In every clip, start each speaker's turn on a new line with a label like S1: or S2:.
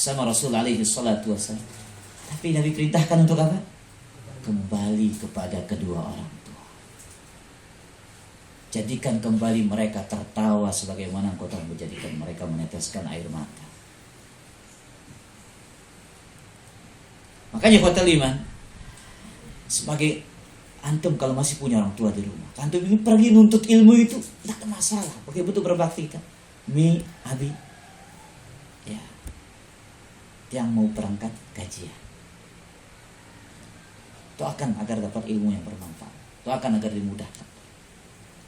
S1: sama Rasul alaihi salatu wasallam. Tapi Nabi perintahkan untuk apa? Kembali kepada kedua orang tua. Jadikan kembali mereka tertawa sebagaimana engkau telah menjadikan mereka meneteskan air mata. Makanya kota iman, sebagai antum kalau masih punya orang tua di rumah, antum ini pergi nuntut ilmu itu tidak ada masalah. Pakai betul berbakti kan? Mi, abi, ya, yang mau berangkat kajian, doakan agar dapat ilmu yang bermanfaat, doakan agar dimudahkan.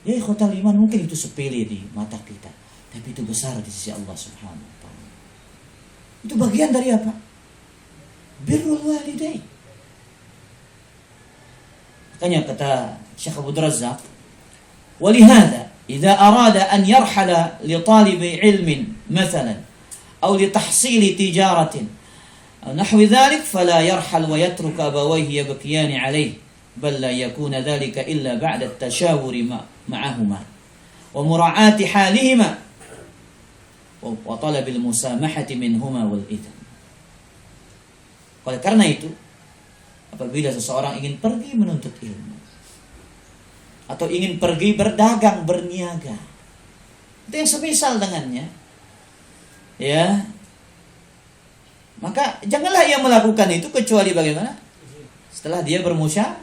S1: Ya kota iman, mungkin itu sepele di mata kita, tapi itu besar di sisi Allah Subhanahu wa Ta'ala. Itu bagian dari apa? Birrul walidain. Makanya kata Syekh Abdul Razzaq, "Walihada idza arada an yarhala li talibi ilmin mathalan aw li tahsil tijaratin aw nahwi dhalik fala yarhal wa yatruk abawayhi yabkiyan alayhi bal la yakuna dhalika illa ba'da at-tashawur ma'ahuma wa mura'ati halihima wa talab al-musamahati minhuma wal idhn." Oleh karena itu, apabila seseorang ingin pergi menuntut ilmu atau ingin pergi berdagang, berniaga, itu yang semisal dengannya, ya, maka janganlah ia melakukan itu kecuali bagaimana? Setelah dia bermusyawarah.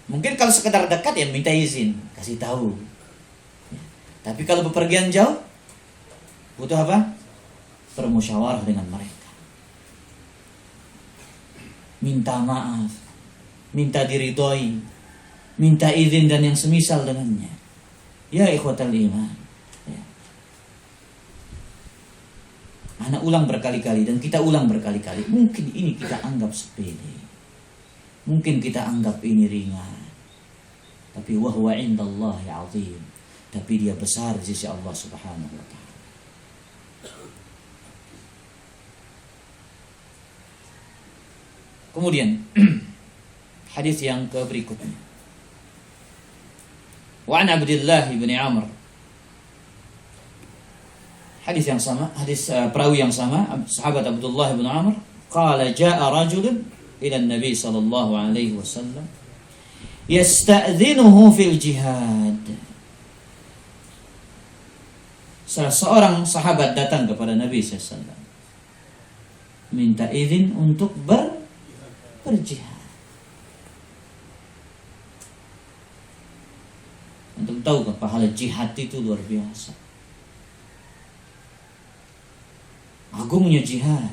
S1: Mungkin kalau sekedar dekat ya minta izin, kasih tahu. Tapi kalau bepergian jauh, butuh apa? Bermusyawarah dengan mereka. Minta maaf, minta diridhoi, minta izin dan yang semisal dengannya. Ya ikhwatal iman. Ya. Anak ulang berkali-kali dan kita ulang berkali-kali. Mungkin ini kita anggap sepele. Mungkin kita anggap ini ringan. Tapi wahwa indallahi azim. Tapi dia besar di sisi Allah Subhanahu wa Ta'ala. Kemudian hadis yang berikutnya. Wa an Abdullah bin Amr. Hadis yang sama, hadis perawi yang sama, sahabat Abdullah bin Amr, qala jaa rajulun ila an-nabi sallallahu alaihi wasallam yasta'dhinuhu fil jihad. Salah seorang sahabat datang kepada Nabi SAW, minta izin untuk berjihad. Untuk tahu pahala jihad itu luar biasa. Agungnya jihad.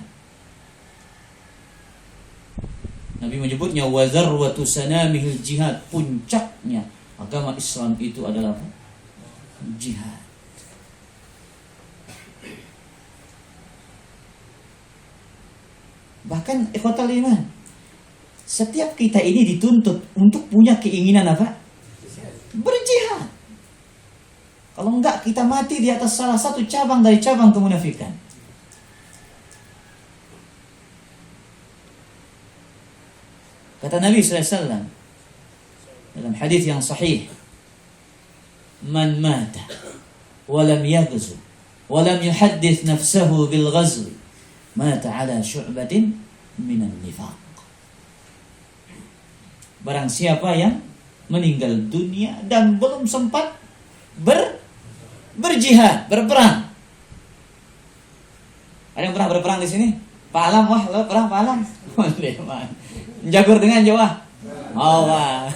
S1: Nabi menyebutnya wa zarwatu sanamihil jihad, puncaknya agama Islam itu adalah apa? Jihad. Bahkan ikhwatal iman, setiap kita ini dituntut untuk punya keinginan apa? Berjihad. Kalau enggak, kita mati di atas salah satu cabang dari cabang kemunafikan. Kata Nabi SAW dalam hadis yang sahih, "Man mata walam yaghzu walam yuhaddits nafsahu bil ghazwi mata ala syu'batin minan nifaq." Barang siapa yang meninggal dunia dan belum sempat berjihad, berperang. Ada yang pernah berperang di sini? Pak Alam, wah, lo perang Pak Alam? Jagur dengan Jawa. Oh, wah.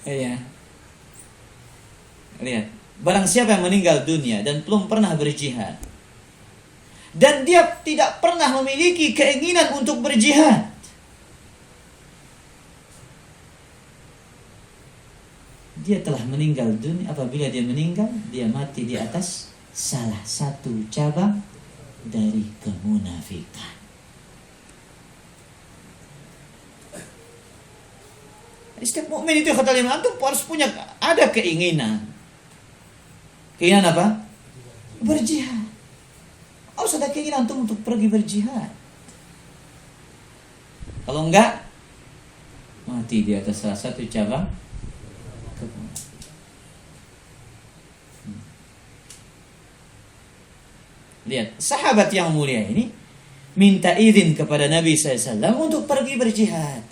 S1: Iya. Lihat, barang siapa yang meninggal dunia dan belum pernah berjihad, dan dia tidak pernah memiliki keinginan untuk berjihad, dia telah meninggal dunia. Apabila dia meninggal, dia mati di atas salah satu cabang dari kemunafikan. Setiap mukmin itu kata lima antum harus punya ada keinginan. Keinginan apa? Berjihad. Harus ada keinginan antum untuk pergi berjihad. Kalau enggak, mati di atas salah satu cabang kemunafikan. Lihat, sahabat yang mulia ini minta izin kepada Nabi SAW untuk pergi berjihad,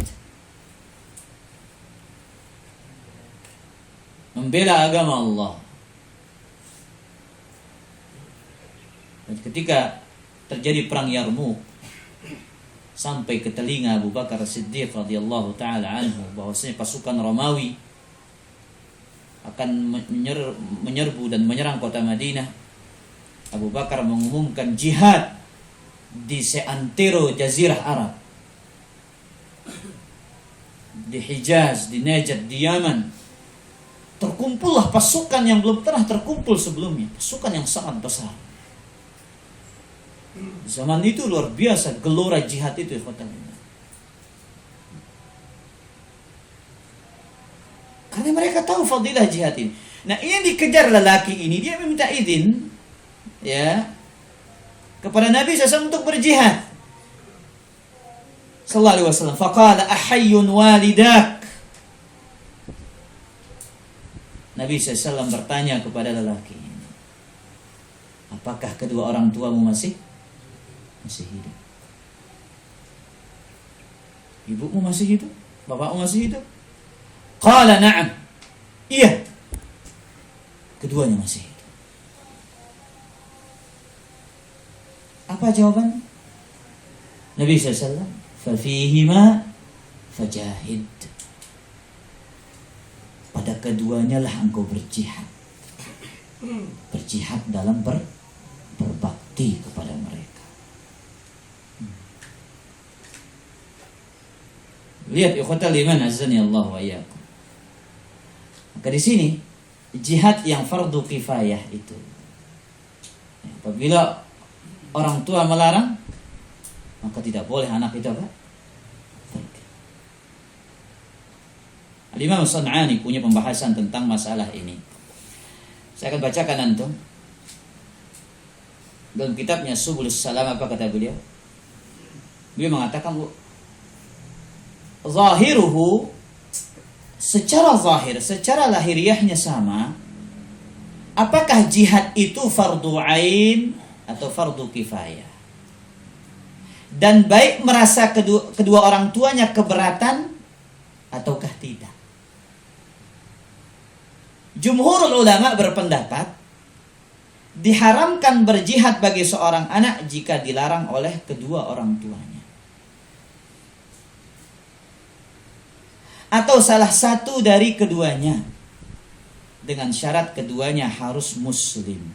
S1: membela agama Allah. Dan ketika terjadi perang Yarmuk, sampai ke telinga Abu Bakar Siddiq radhiyallahu taala anhu bahwasanya pasukan Romawi akan menyerbu dan menyerang kota Madinah. Abu Bakar mengumumkan jihad di seantero jazirah Arab, di Hijaz, di Najd, di Yaman. Terkumpullah pasukan yang belum pernah terkumpul sebelumnya, pasukan yang sangat besar. Zaman itu luar biasa gelora jihad itu, karena mereka tahu fadilah jihad ini. Nah, ini dikejar lelaki ini, dia meminta izin ya kepada Nabi SAW untuk berjihad sallallahu alaihi wasallam. Faqala ahayyun walidak. Nabi SAW bertanya kepada lelaki ini, apakah kedua orang tuamu masih hidup? Ibumu masih hidup? Bapakmu masih hidup? Qala na'am. Iya, keduanya masih hidup. Apa jawaban Nabi SAW? Fafihima fajahid. Pada keduanya lah engkau berjihad. Berjihad dalam berbakti kepada mereka. Lihat ikhwatal iman azani Allah wa iyyakum. Maka di sini jihad yang fardu kifayah itu, apabila orang tua melarang, maka tidak boleh anak itu apa? Al-Imam San'ani punya pembahasan tentang masalah ini. Saya akan bacakan antum. Dalam kitabnya Subulus Salam, apa kata beliau? Beliau mengatakan zahiruhu, secara zahir, secara lahiriahnya sama. Apakah jihad itu fardu ain atau fardu kifayah? Dan baik merasa kedua orang tuanya keberatan ataukah tidak? Jumhurul ulama berpendapat diharamkan berjihad bagi seorang anak jika dilarang oleh kedua orang tuanya, atau salah satu dari keduanya, dengan syarat keduanya harus muslim.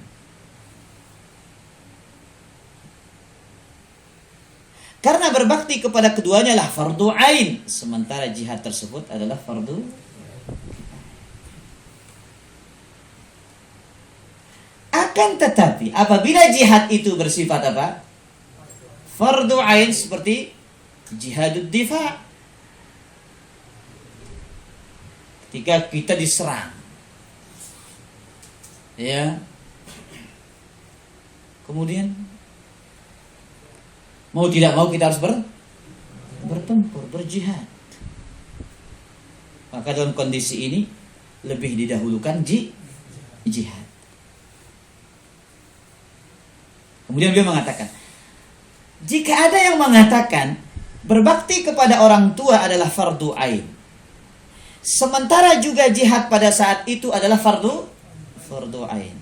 S1: Karena berbakti kepada keduanya lah fardu ain, sementara jihad tersebut adalah fardu. Akan tetapi apabila jihad itu bersifat apa? Fardu ain, seperti jihadud difa, ketika kita diserang, ya, kemudian mau tidak mau kita harus bertempur, berjihad. Maka dalam kondisi ini lebih didahulukan jihad. Kemudian beliau mengatakan, jika ada yang mengatakan berbakti kepada orang tua adalah fardu ain, sementara juga jihad pada saat itu adalah fardu ain,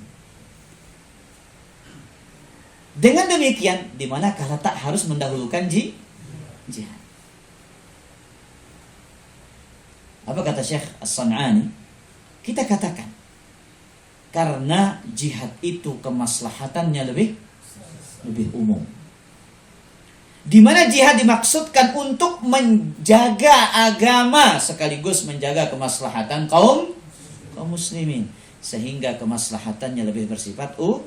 S1: dengan demikian, di manakah letak harus mendahulukan jihad? Apa kata Syekh As-San'ani? Kita katakan, karena jihad itu kemaslahatannya lebih umum. Di mana jihad dimaksudkan untuk menjaga agama sekaligus menjaga kemaslahatan kaum muslimin, sehingga kemaslahatannya lebih bersifat umum.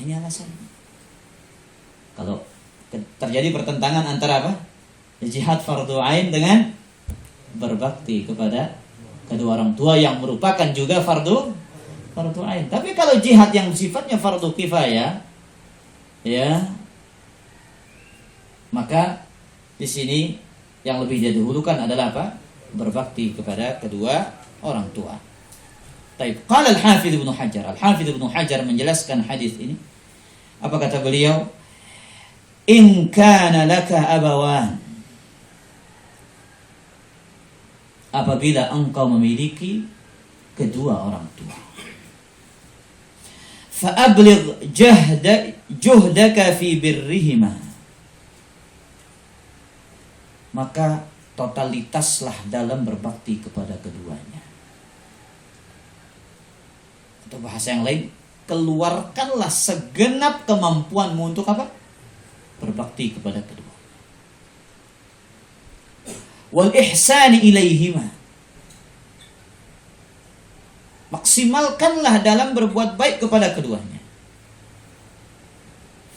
S1: Ini alasannya. Kalau terjadi pertentangan antara apa? Jihad fardu ain dengan berbakti kepada kedua orang tua yang merupakan juga fardu ain. Tapi kalau jihad yang sifatnya fardu kifayah, ya, maka di sini yang lebih didahulukan adalah apa? Berbakti kepada kedua orang tua. Taib. Qala Al-Hafidz Ibnu Hajar. Al-Hafidz Ibnu Hajar menjelaskan hadis ini. Apa kata beliau? In kana laka abawan, apabila engkau memiliki kedua orang tua, fa'abligh juhdaka fi birrihima, maka totalitaslah dalam berbakti kepada keduanya. Atau bahasa yang lain, keluarkanlah segenap kemampuanmu untuk apa? Berbakti kepada kedua. Wal ihsani ilaihima, maksimalkanlah dalam berbuat baik kepada keduanya.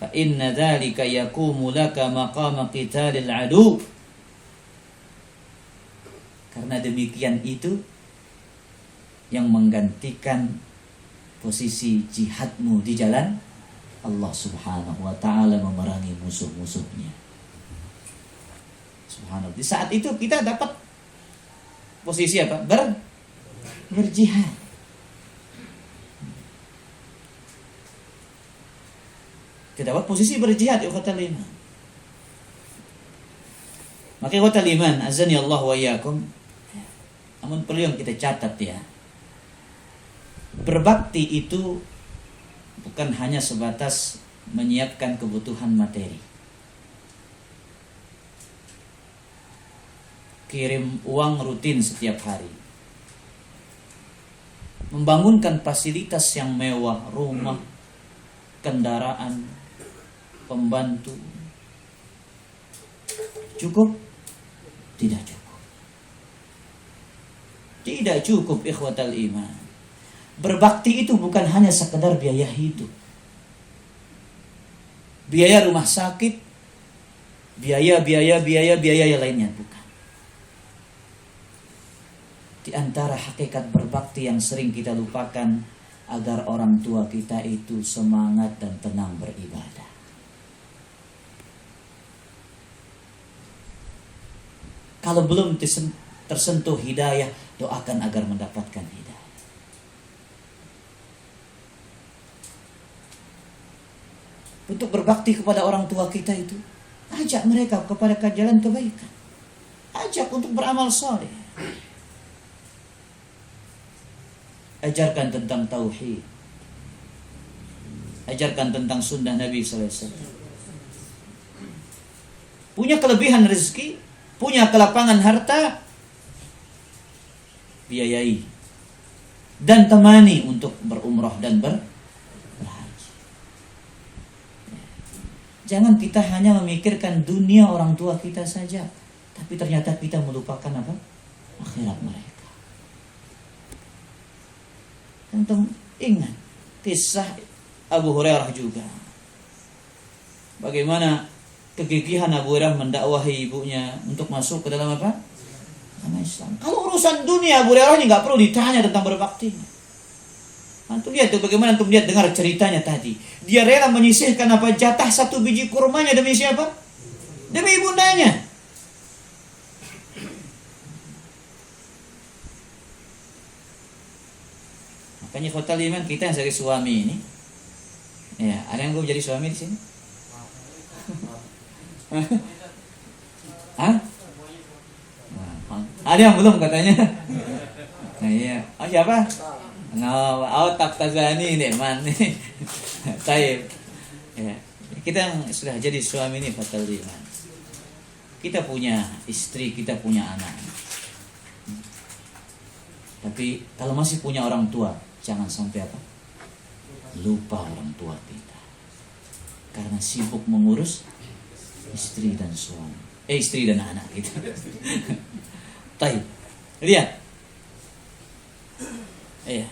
S1: Fa inna dzalika yaqumu laka maqama qitalil adu, karena demikian itu yang menggantikan posisi jihadmu di jalan Allah Subhanahu wa ta'ala, memerangi musuh-musuhnya. Subhanallah. Di saat itu kita dapat posisi apa? Berjihad. Kita dapat posisi berjihad, ikhwatal iman. Maka ikhwatal iman, azani Allah wa iyyakum. Namun perlu yang kita catat ya, berbakti itu bukan hanya sebatas menyiapkan kebutuhan materi, kirim uang rutin setiap hari, membangunkan fasilitas yang mewah, rumah, kendaraan, pembantu. Cukup? Tidak cukup. Tidak cukup, ikhwatal iman. Berbakti itu bukan hanya sekedar biaya hidup, biaya rumah sakit, biaya yang lainnya, bukan. Di antara hakikat berbakti yang sering kita lupakan, agar orang tua kita itu semangat dan tenang beribadah. Kalau belum tersentuh hidayah, doakan agar mendapatkan hidayah. Untuk berbakti kepada orang tua kita itu, ajak mereka kepada jalan kebaikan, ajak untuk beramal saleh, ajarkan tentang tauhid, ajarkan tentang sunnah Nabi sallallahu alaihi wasallam. Punya kelebihan rezeki, punya kelapangan harta, biayai dan temani untuk berumrah dan berhaji. Jangan kita hanya memikirkan dunia orang tua kita saja, tapi ternyata kita melupakan apa? Akhirat mereka. Antum ingat kisah Abu Hurairah juga. Bagaimana kegigihan Abu Hurairah mendakwahi ibunya untuk masuk ke dalam apa? Agama Islam. Kalau urusan dunia Abu Hurairah ini nggak perlu ditanya tentang berbaktinya. Antum lihat tuh bagaimana antum lihat dengar ceritanya tadi. Dia rela menyisihkan apa jatah satu biji kurmanya demi siapa? Demi ibundanya. Makanya khotal iman kita yang sebagai suami ini, ya ada yang belum jadi suami di sini? Hah? Ada yang belum katanya? Nah, iya. Oh siapa? Tak tazani nih man nih. Taib. Ya. Kita yang sudah jadi suami ini fatal iman. Kita punya istri, kita punya anak. Tapi kalau masih punya orang tua, jangan sampai apa? Lupa orang tua kita. Karena sibuk mengurus istri dan suami. Istri dan anak kita. Taib. Lihat. Iya.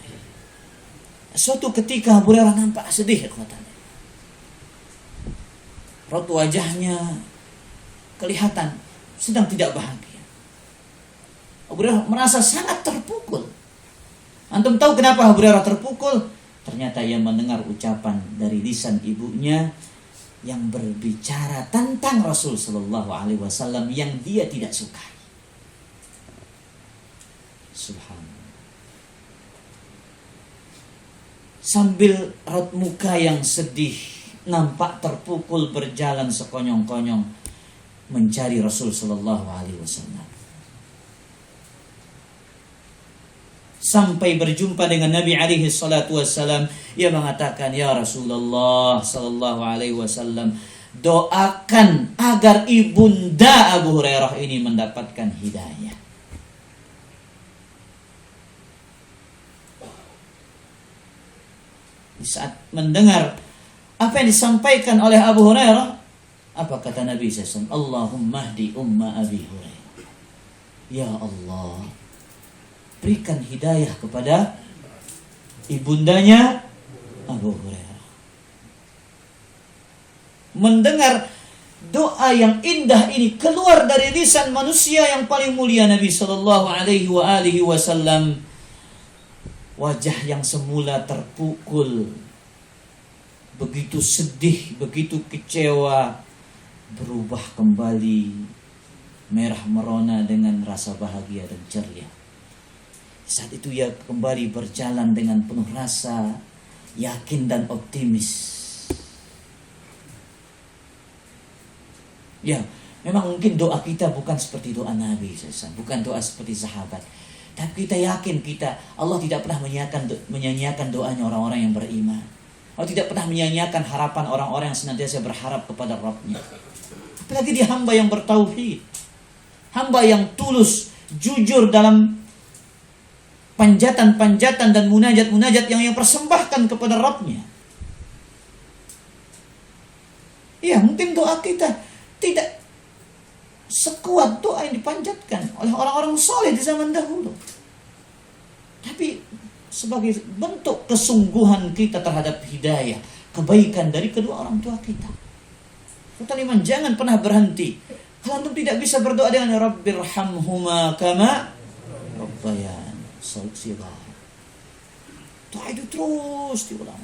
S1: Suatu ketika Abu Hurairah nampak sedih katanya. Raut wajahnya kelihatan sedang tidak bahagia. Abu Hurairah merasa sangat terpukul. Antum tahu kenapa Abu Hurairah terpukul? Ternyata ia mendengar ucapan dari lisan ibunya yang berbicara tentang Rasul sallallahu alaihi wasallam yang dia tidak sukai. Subhanallah. Sambil raut muka yang sedih nampak terpukul berjalan sekonyong-konyong mencari Rasul sallallahu alaihi wasallam. Sampai berjumpa dengan Nabi alaihi salatu wasallam, ia mengatakan, "Ya Rasulullah sallallahu alaihi wasallam, doakan agar ibunda Abu Hurairah ini mendapatkan hidayah." Di saat mendengar apa yang disampaikan oleh Abu Hurairah, apa kata Nabi SAW? Allahumma hdi umma Abi Hurairah. Ya Allah, berikan hidayah kepada ibundanya Abu Hurairah. Mendengar doa yang indah ini keluar dari lisan manusia yang paling mulia, Nabi sallallahu alaihi wasallam, wajah yang semula terpukul, begitu sedih, begitu kecewa, berubah kembali merah merona dengan rasa bahagia dan ceria. Saat itu ia kembali berjalan dengan penuh rasa yakin dan optimis. Ya, memang mungkin doa kita bukan seperti doa Nabi, bukan doa seperti sahabat. Tapi kita yakin Allah tidak pernah menyanyiakan doanya orang-orang yang beriman. Allah tidak pernah menyanyiakan harapan orang-orang yang senantiasa berharap kepada Rabb-Nya. Apalagi dia hamba yang bertauhid, hamba yang tulus, jujur dalam panjatan-panjatan dan munajat-munajat yang persembahkan kepada Rabb-Nya. Ya, mungkin doa kita tidak sekuat doa yang dipanjatkan oleh orang-orang soleh di zaman dahulu. Tapi sebagai bentuk kesungguhan kita terhadap hidayah, kebaikan dari kedua orang tua kita. Iman, jangan pernah berhenti. Kalau antum tidak bisa berdoa dengan Rabbirhamhuma kama rabbayan shaghira, doa itu terus diulang.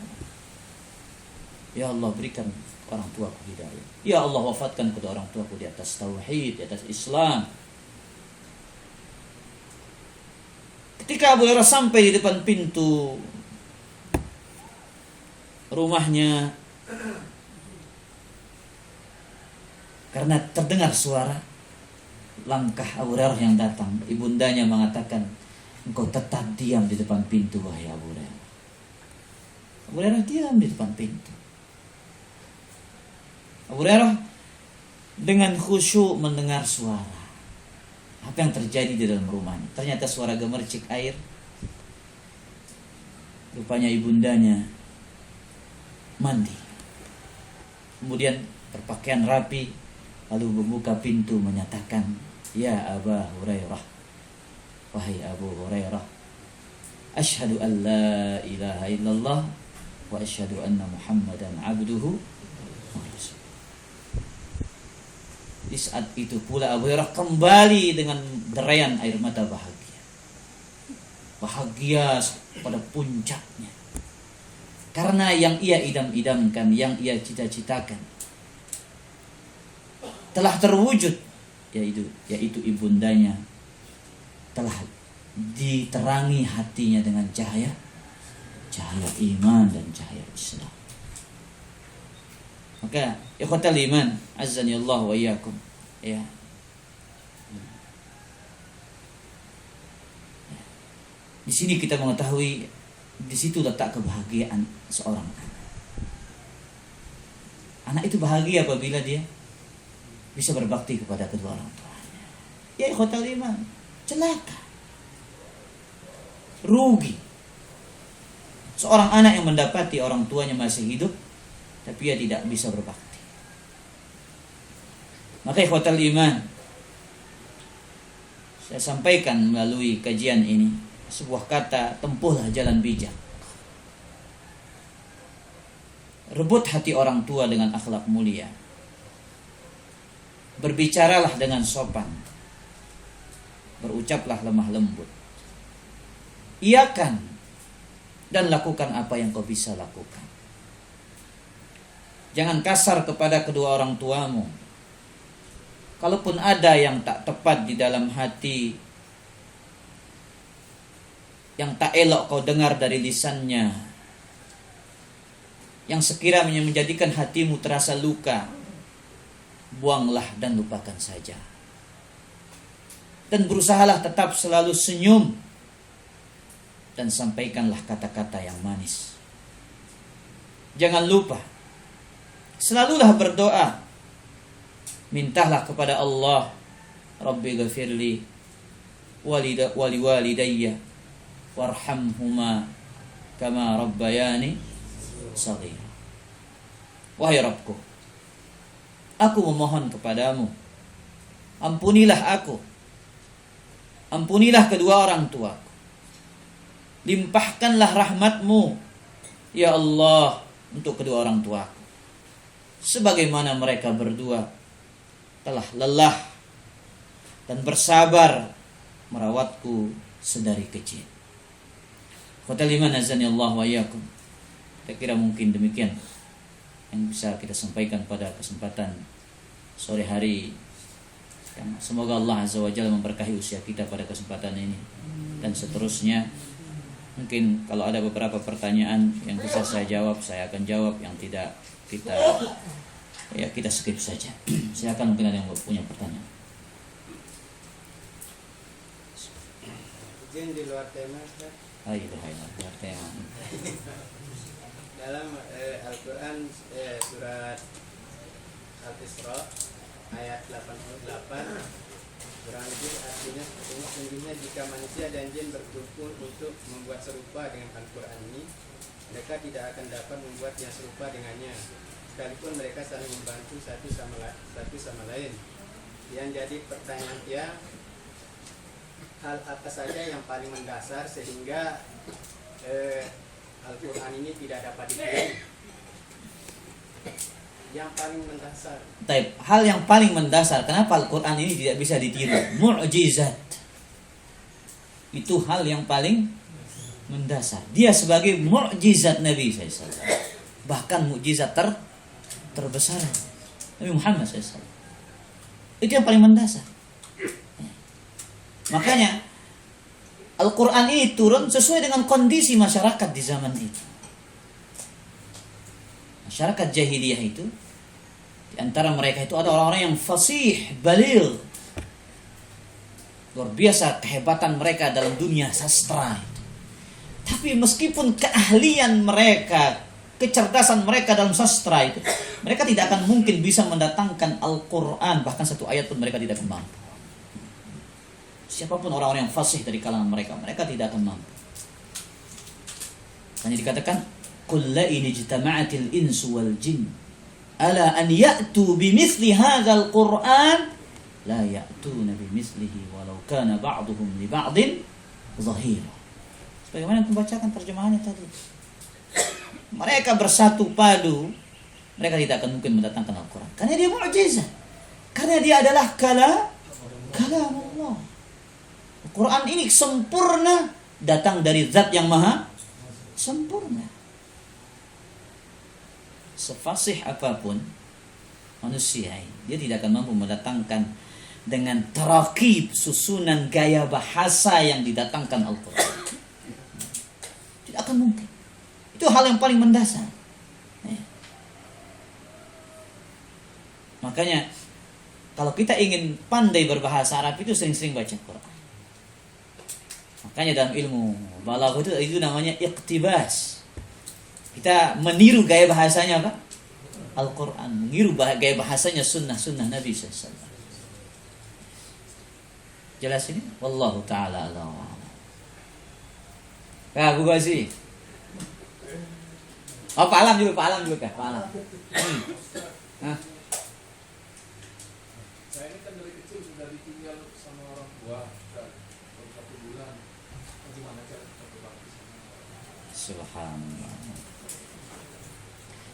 S1: Ya Allah, berikan orang tuaku hidayah. Ya Allah, wafatkan kedua orang tuaku di atas tauhid, di atas Islam. Ketika Abu Hurairah sampai di depan pintu rumahnya, karena terdengar suara langkah Abu Hurairah yang datang, ibundanya mengatakan, "Engkau tetap diam di depan pintu, wahai Abu Hurairah." Abu Hurairah diam di depan pintu. Abu Hurairah dengan khusyuk mendengar suara. Apa yang terjadi di dalam rumahnya? Ternyata suara gemercik air. Rupanya ibundanya mandi. Kemudian berpakaian rapi, lalu membuka pintu menyatakan, "Ya Abu Hurairah, wahai Abu Hurairah, asyhadu an la ilaha illallah wa asyhadu anna Muhammadan abduhu wa rasuluh." Di saat itu pula Abu Hurairah kembali dengan derayan air mata bahagia. Bahagia pada puncaknya. Karena yang ia idam-idamkan, yang ia cita-citakan telah terwujud, yaitu ibundanya telah diterangi hatinya dengan cahaya iman dan cahaya Islam. Maka ikhwatal iman, azani Allah wa iyyakum, ya. Di sini kita mengetahui di situ letak kebahagiaan seorang anak. Anak itu bahagia apabila dia bisa berbakti kepada kedua orang tuanya. Ya ikhwatal iman, celaka, rugi seorang anak yang mendapati orang tuanya masih hidup tapi ia tidak bisa berbakti. Maka ikhwatal iman, saya sampaikan melalui kajian ini sebuah kata, tempuhlah jalan bijak. Rebut hati orang tua dengan akhlak mulia. Berbicaralah dengan sopan. Berucaplah lemah lembut. Iakan dan lakukan apa yang kau bisa lakukan. Jangan kasar kepada kedua orang tuamu. Kalaupun ada yang tak tepat di dalam hati, yang tak elok kau dengar dari lisannya, yang sekiranya menjadikan hatimu terasa luka, buanglah dan lupakan saja. Dan berusahalah tetap selalu senyum dan sampaikanlah kata-kata yang manis. Jangan lupa, selalulah berdoa. Mintalah kepada Allah, Rabbi ghafirli wali walidayya warhamhuma kama rabbayani shaghira. Wahai Rabbku, aku memohon kepadamu, ampunilah aku, ampunilah kedua orang tuaku, limpahkanlah rahmatmu ya Allah untuk kedua orang tuaku, sebagaimana mereka berdua telah lelah dan bersabar merawatku sedari kecil. Khotaliman azani Allah wa iyyakum. Saya kira mungkin demikian yang bisa kita sampaikan pada kesempatan sore hari. Semoga Allah Azza wa Jalla memberkahi usia kita pada kesempatan ini dan seterusnya. Mungkin kalau ada beberapa pertanyaan yang bisa saya jawab, saya akan jawab. Yang tidak, kita skip saja. Silakan, mungkin ada yang punya pertanyaan.
S2: Izin di luar tema, Ustaz.
S1: Luar tema.
S2: Dalam Al-Quran surat Al-Isra ayat 88, kurang lebih artinya sesungguhnya jika manusia dan jin berkumpul untuk membuat serupa dengan Al-Quran ini, mereka tidak akan dapat membuat yang serupa dengannya, sekalipun mereka saling membantu satu sama lain. Yang jadi pertanyaan dia, hal apa saja yang paling mendasar sehingga Al-Quran ini tidak dapat ditiru? Yang paling mendasar.
S1: Hal yang paling mendasar, kenapa Al-Quran ini tidak bisa ditiru? Mu'jizat. Itu hal yang paling mendasar. Dia sebagai mu'jizat Nabi SAW. Bahkan mu'jizat terbesar Nabi Muhammad SAW. Itu yang paling mendasar. Makanya Al-Quran ini turun sesuai dengan kondisi masyarakat di zaman itu. Masyarakat jahiliyah itu, di antara mereka itu ada orang-orang yang fasih, baligh. Luar biasa kehebatan mereka dalam dunia sastra itu. Tapi meskipun keahlian mereka, kecerdasan mereka dalam sastra itu, mereka tidak akan mungkin bisa mendatangkan Al-Quran, bahkan satu ayat pun mereka tidak akan mampu. Siapapun orang-orang yang fasih dari kalangan mereka, mereka tidak akan mampu. Hanya dikatakan, "Qul la in ijtama'atil insu wal jin ala an ya'tu bimithli hadzal Qur'an la ya'tuna bimithlihi walau kana ba'duhum li ba'din zahira." Sebagaimana yang membacakan terjemahannya tadi. Mereka bersatu padu, mereka tidak akan mungkin mendatangkan Al-Quran. Karena dia mu'jizat. Karena dia adalah kalam Allah. Al-Quran ini sempurna, datang dari zat yang maha sempurna. Sefasih apapun manusia ini, dia tidak akan mampu mendatangkan dengan tarakib, susunan gaya bahasa yang didatangkan Al-Quran. Tidak akan mungkin. Itu hal yang paling mendasar. Makanya kalau kita ingin pandai berbahasa Arab itu sering-sering baca Quran. Makanya dalam ilmu balaghah itu namanya iqtibas. Kita meniru gaya bahasanya apa? Al-Quran. Meniru gaya bahasanya sunnah Nabi SAW. Jelas ini? Wallahu ta'ala a'lam. Kak, gua sih. Oh, Pak Alam juga kah? Pak Alam. Hah?
S3: Saya ini kan dari kecil sudah ditinggal sama orang tua dan baru 1 bulan. Bagaimana cara kita berbakti sama orang?
S1: Subhanallah.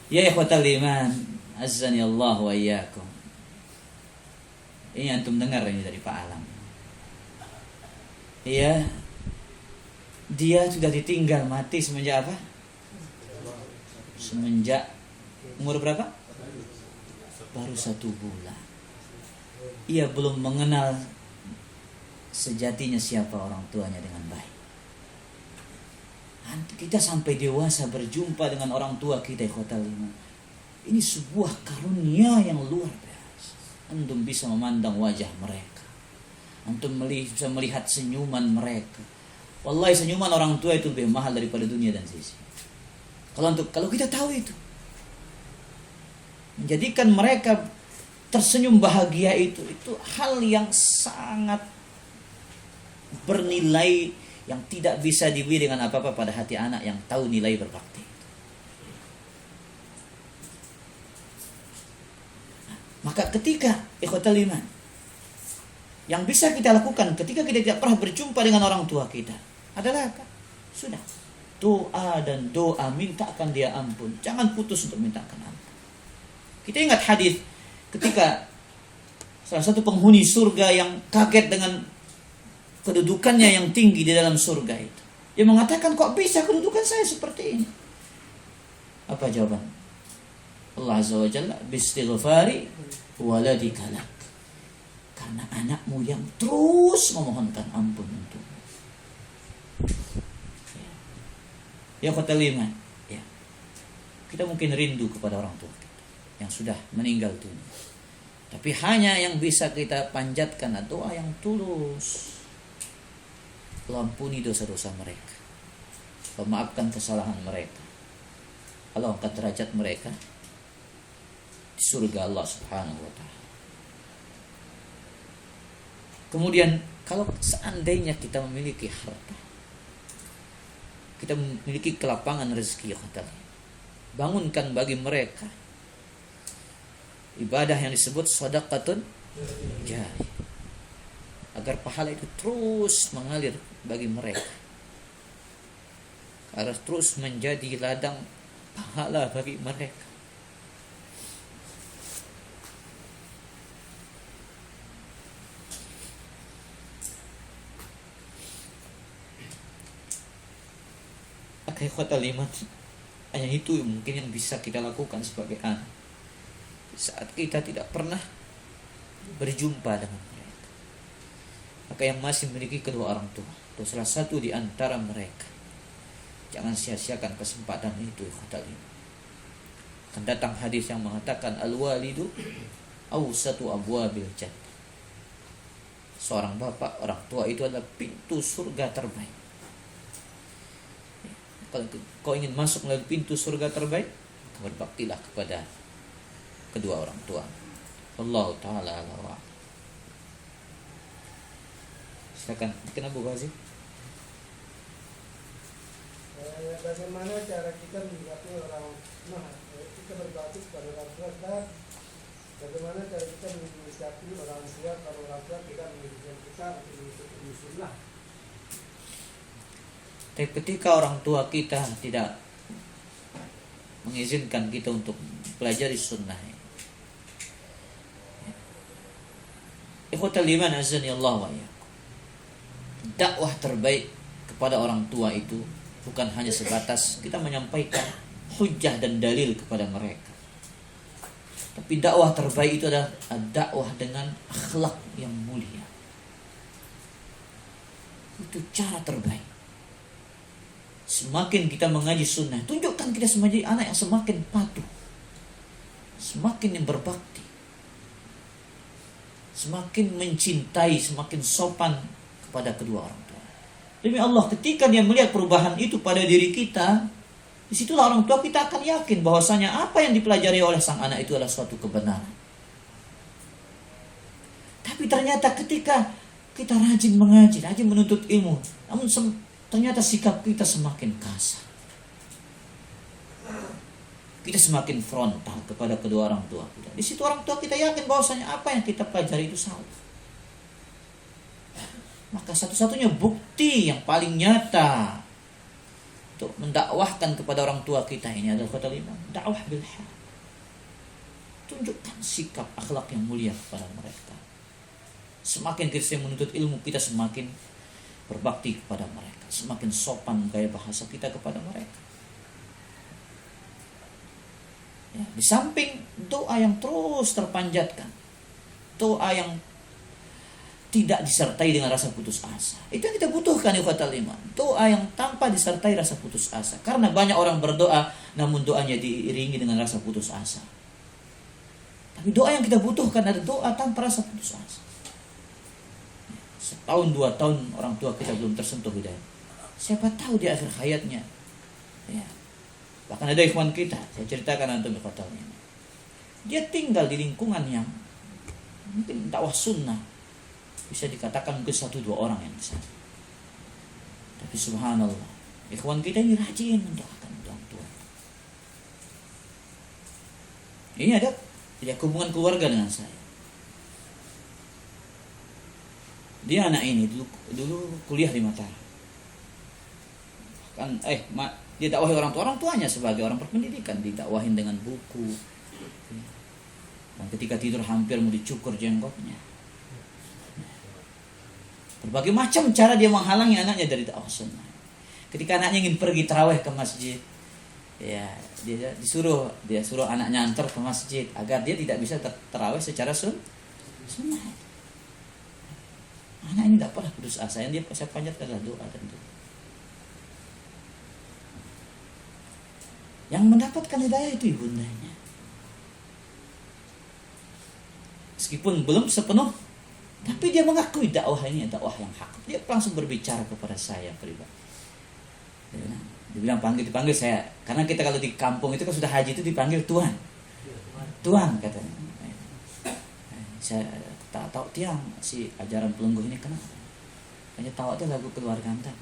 S1: Ya ikhwatal iman, azzani Allah wa iyyakum. Ini antum dengar ini dari Pak Alam. Iya. Dia sudah ditinggal mati semenjak apa? Semenjak umur berapa? Baru 1 bulan. Ia belum mengenal sejatinya siapa orang tuanya dengan baik. Kita sampai dewasa berjumpa dengan orang tua kita, ikhwatal iman. Ini sebuah karunia yang luar biasa. Antum bisa memandang wajah mereka. Antum bisa melihat senyuman mereka. Wallahi senyuman orang tua itu lebih mahal daripada dunia dan sisi. Kalau kita tahu itu, menjadikan mereka tersenyum bahagia itu hal yang sangat bernilai, yang tidak bisa dibeli dengan apa-apa pada hati anak yang tahu nilai berbakti. Maka ketika ikhwatal iman, yang bisa kita lakukan ketika kita tidak pernah berjumpa dengan orang tua kita adalah apa? Sudah, doa dan doa, mintakan dia ampun. Jangan putus untuk mintakan ampun. Kita ingat hadis ketika salah satu penghuni surga yang kaget dengan kedudukannya yang tinggi di dalam surga itu. Dia mengatakan, kok bisa kedudukan saya seperti ini? Apa jawaban Allah Azza wa Jalla? Bistighfari waladika lak. Karena anakmu yang terus memohonkan ampun untukmu. Ya kata lima, ya. Kita mungkin rindu kepada orang tua kita yang sudah meninggal dunia. Tapi hanya yang bisa kita panjatkan doa yang tulus. Allah ampuni dosa-dosa mereka. Allah maafkan kesalahan mereka. Allah angkat derajat mereka di surga Allah Subhanahu wa ta'ala. Kemudian kalau seandainya kita memiliki harta, kita memiliki kelapangan rezeki, bangunkan bagi mereka ibadah yang disebut sedekatun jariyah, agar pahala itu terus mengalir bagi mereka, harus terus menjadi ladang pahala bagi mereka. Ikhwatal iman, hanya itu mungkin yang bisa kita lakukan sebagai anak saat kita tidak pernah berjumpa dengan mereka. Maka yang masih memiliki kedua orang tua atau salah satu di antara mereka, jangan sia-siakan kesempatan itu, ikhwatal iman. Akan datang hadis yang mengatakan al-walidu awsatu abwabil jannah. Seorang bapak, orang tua itu adalah pintu surga terbaik. Kalau kau ingin masuk melalui pintu surga terbaik, berbaktilah kepada kedua orang tua. Allah Ta'ala ala. Silakan, kenapa Bu Haji?
S4: Bagaimana cara kita menyikapi orang kita berbakti kepada orang tua, dan bagaimana cara kita menyikapi orang tua kalau orang tua tidak mendidik kita untuk mengikuti sunnah?
S1: Tapi ketika orang tua kita tidak mengizinkan kita untuk pelajari sunnah, ikhwatal iman azani Allah wa iyyakum, dakwah terbaik kepada orang tua itu bukan hanya sebatas kita menyampaikan hujjah dan dalil kepada mereka, tapi dakwah terbaik itu adalah dakwah dengan akhlak yang mulia. Itu cara terbaik. Semakin kita mengaji sunnah, tunjukkan kita sebagai anak yang semakin patuh, semakin yang berbakti, semakin mencintai, semakin sopan kepada kedua orang tua. Demi Allah, ketika dia melihat perubahan itu pada diri kita, disitulah orang tua kita akan yakin bahwasanya apa yang dipelajari oleh sang anak itu adalah suatu kebenaran. Tapi ternyata ketika kita rajin mengaji, rajin menuntut ilmu, namun ternyata sikap kita semakin kasar. Kita semakin frontal kepada kedua orang tua kita. Di situ orang tua kita yakin bahwasanya apa yang kita pelajari itu salah. Maka satu-satunya bukti yang paling nyata untuk mendakwahkan kepada orang tua kita ini adalah kata lima, dakwah bil hal. Tunjukkan sikap akhlak yang mulia kepada mereka. Semakin kita menuntut ilmu, kita semakin berbakti kepada mereka, semakin sopan gaya bahasa kita kepada mereka. Ya, di samping doa yang terus terpanjatkan, doa yang tidak disertai dengan rasa putus asa. Itu yang kita butuhkan ikhwatal iman. Doa yang tanpa disertai rasa putus asa. Karena banyak orang berdoa namun doanya diiringi dengan rasa putus asa. Tapi doa yang kita butuhkan adalah doa tanpa rasa putus asa. Setahun 2 tahun orang tua kita belum tersentuh hidayah. Siapa tahu di akhir hayatnya. Ya. Bahkan ada ikhwan kita, saya ceritakan antum ikhwatal iman. Dia tinggal di lingkungan yang mungkin dakwah sunnah. Bisa dikatakan mungkin 1-2 orang yang besar. Tapi subhanallah, ikhwan kita ini rajin mendoakan orang tua. Ini ada hubungan keluarga dengan saya. Dia anak ini dulu kuliah di Mataram. Kan dia dakwahi orang tuanya sebagai orang berpendidikan, didakwahin dengan buku. Dan ketika tidur hampir mau dicukur jenggotnya. Berbagai macam cara dia menghalangi anaknya dari dakwah sunnah. Ketika anaknya ingin pergi tarawih ke masjid, ya dia suruh anaknya antar ke masjid agar dia tidak bisa tarawih secara sunnah. Anak ini tidak pernah putus asa. Yang dia saya panjatkan adalah doa dan doa. Yang mendapatkan hidayah itu ibundanya. Meskipun belum sepenuh, tapi dia mengakui dakwah ini dakwah yang hak. Dia langsung berbicara kepada saya pribadi. Dia bilang dipanggil saya. Karena kita kalau di kampung itu kan sudah haji itu dipanggil tuan. Tuan katanya. Saya tak tahu tiang si ajaran pelungguh ini kenapa. Hanya tahu itu lagu keluarga anda.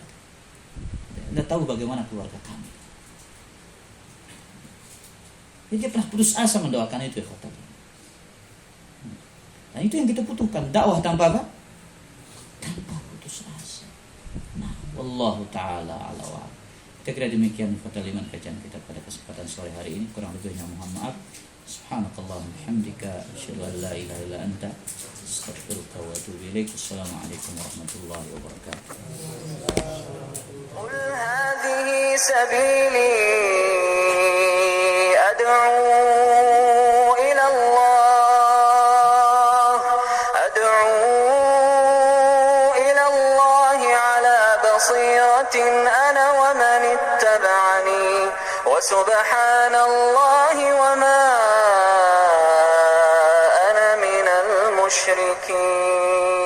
S1: Anda tahu bagaimana keluarga kami. Jadi dia pernah putus asa mendoakan itu ya kota. Nah itu yang kita butuhkan, dakwah tanpa apa? Tanpa putus asa. Nah, wallahu taala ala wa. Kita kira demikian kata liman kajian kita pada kesempatan sore hari ini. Kurang lebihnya mohon maaf. Subhanakallahumma bihamdika asyhadu an la ilaha illa anta astaghfiruka wa atubu ilaik. Assalamualaikum warahmatullahi wabarakatuh.
S5: Qul hadhihi sabili ad'u ila Allah أنا ومن اتبعني وسبحان الله وما أنا من المشركين.